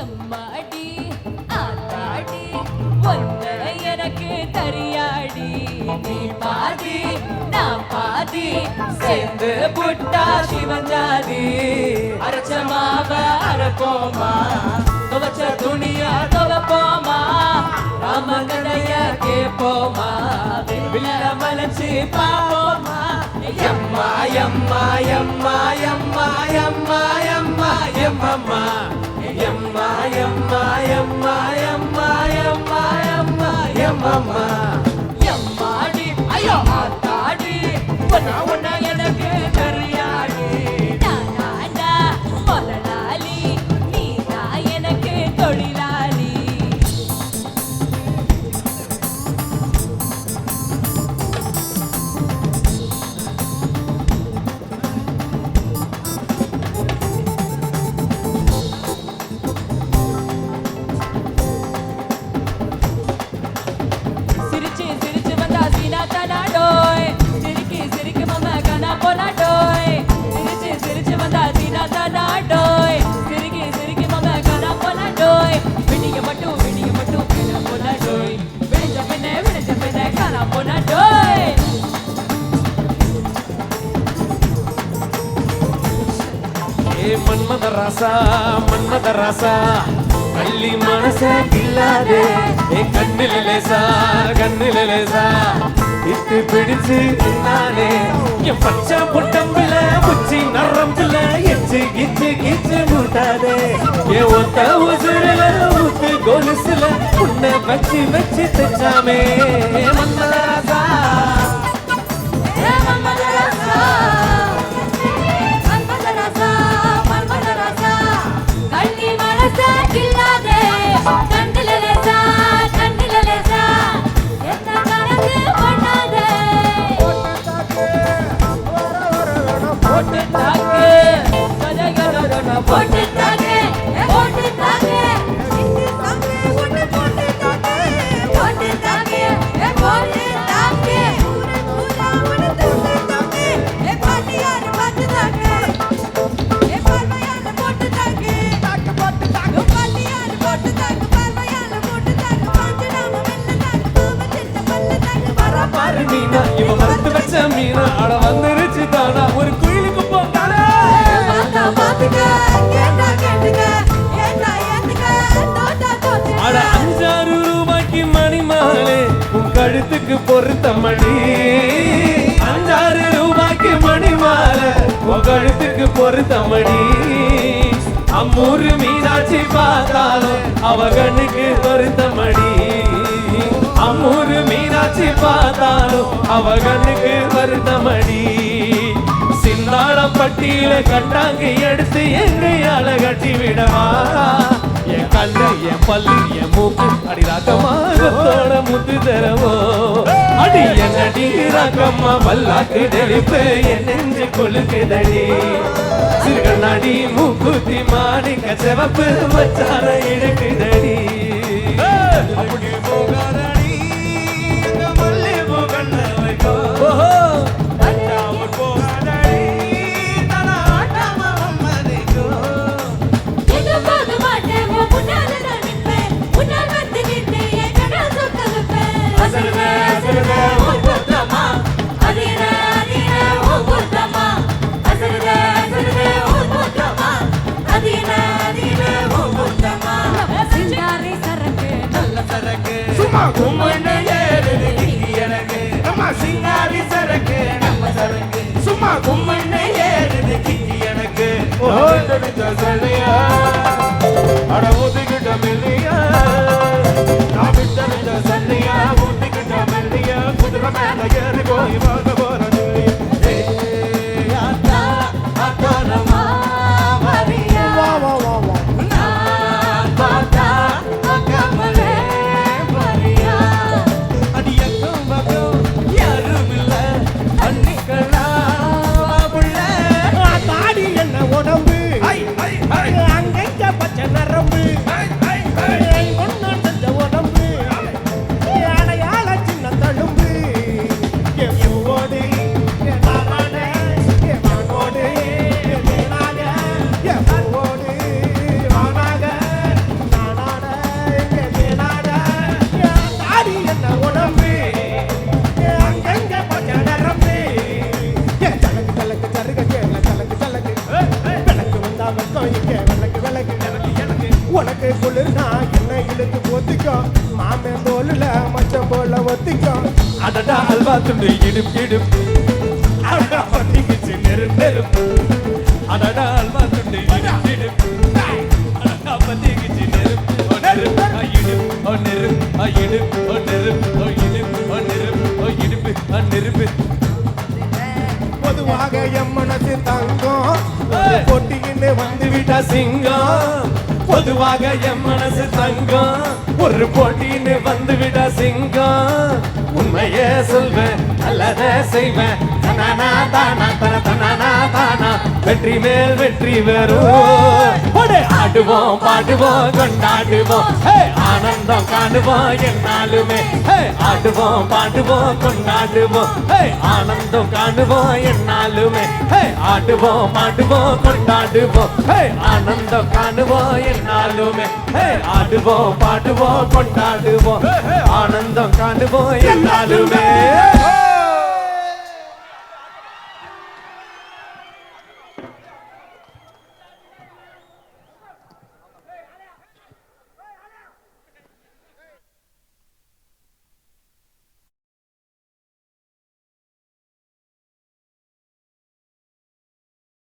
எம்மாடி ஆத்தாடி ஒன்ன எனக்கு தரியாடி நீ பாதி நான் பாதி சேர்ந்து புட்டா சிவஞ்சாதி அரைச்ச மாவ அரைப்போமா துவச்ச துணியா துவப்போமா ராமகதைய கேப்போமா வில்ல மலைச்சு பாப்போமா எம்மா எம்மா எம்மா எம்மா எம்மா எம்மா எம்மம்மா எம்மா எம்மா எம்மா எம்மா எம்மா எம்மா எம்மம்மா எம்மாடி ஐயோ ஆத்தாடி ஒன்ன எனக்கு தெரியாடி நானா முதலாளி நீ தான் எனக்கு தொழிலாளி சிரிச்சு வந்தா சீனா தனாடோய் சிரிக்கி மம்மா கனா போனாடோய் சிரிச்சு வந்தா சீனா தனாடோய் சிரிக்கி மம்மா கனா போனாடோய் விடிய மட்டும் கனா போனாடோய் விடிஞ்ச பின்ன கனா போனாடோய் ஏ மன்மத ராசா கள்ளி மனச கில்லாதே ஏ கண்ணில லேசா இத்து பிடிச்சு நானே என் பச்சை புட்டம்பில புச்சி நரம்புல எச்சு கிச்சு மூட்டாதே ஏ ஒத்த உசுருல ஊத்து கொலுசுல உன்னை வச்சு தச்சாமே மன்மத ராசா மீனா இவ மறந்து வச்ச மீனா அட வந்துருச்சு தானா ஒரு குயிலுக்கு போட்டானே அட 5-6 ரூபாய்க்கு மணி மாலை உன் கழுத்துக்கு பொருத்தமடி 5-6 ரூபாய்க்கு மணி மாலை உன் கழுத்துக்கு பொருத்தமடி அம்மூரு மீனாட்சி பார்த்தாலும் அவ கண்ணுக்கு பொருத்தமடி அம்மூரு மீனாட்சி பார்த்தாலும் அவ கண்ணுக்கு வருத்தமடி சிந்தாளம் பட்டியில கட்டாங்கி எடுத்து எங்கையால கட்டி விடவா என் கண்ணு என் பல்லு என் மூக்கு அடி ராக்கமாகத்தோட முத்து தரவோ அடி என்னடி ராக்கம்மா பல்லாக்கு தெளிப்பு என் நெஞ்சு கொழுக்குதடி சிறுகண்ணாடி மூக்குத்தி மாணிக்க செவப்பு வச்சார இழுக்குதடி அப்படி போகாதடி மல்லி போகண்ண வைக்கோ கும்மண்ண ஏறுது கிக்கி எனக்கு நம்ம சிங்காரி சரக்கு நம்ம சரக்கு சும்மா கும்மண்ண ஏறுது கிக்கி எனக்கு சொல்லியா அட ஊத்திக்கிட்ட மெல்லியா நான் விட்ட சொல்லியா ஊத்திக்கிட்ட மெல்லியா குதிரை மேல ஏறி போய் வாங்க போறது உடம்பு அல்வா துண்டு இடுப்பு இடுப்பு அடடா பத்திக்குச்சு நெருப்பு நெருப்பு அடடா அல்வா துண்டு இடுப்பு இடுப்பு அடடா பத்திக்குச்சு நெருப்பு ஓ நெருப்பு ஓ இடுப்பு ஓ நெருப்பு ஓ இடுப்பு ஓ நெருப்பு ஓ இடுப்பு ஓ நெருப்பு ஓ இடுப்பு ஓ நெருப்பு பொதுவாக என் மனசு தங்கம் போட்டிக்கின்னு வந்து விட்டா சிங்கம் பொதுவாக என் மனசு தங்கம் ஒரு போட்டின்னு வந்து விட்டா சிங்கம் உண்மையே சொல்வேன் நல்லதே செய்வேன் தனானா தானா தன தனானா தானா வெற்றி மேல் வெற்றி வரும் ஆடுவோம் பாடுவோம் கொண்டாடுவோம் ஆனந்தம் காணுவோம் என்னாலுமே ஆடுவோம் பாடுவோம் கொண்டாடுவோம் ஆனந்தம் காணுவோம் என்னாலுமே ஆடுவோம் பாடுவோம் கொண்டாடுவோம் ஆனந்தம் காணுவோம் என்னாலுமே ஆடுவோம் பாடுவோம் கொண்டாடுவோம் ஆனந்தம் காணுவோம் என்னாலுமே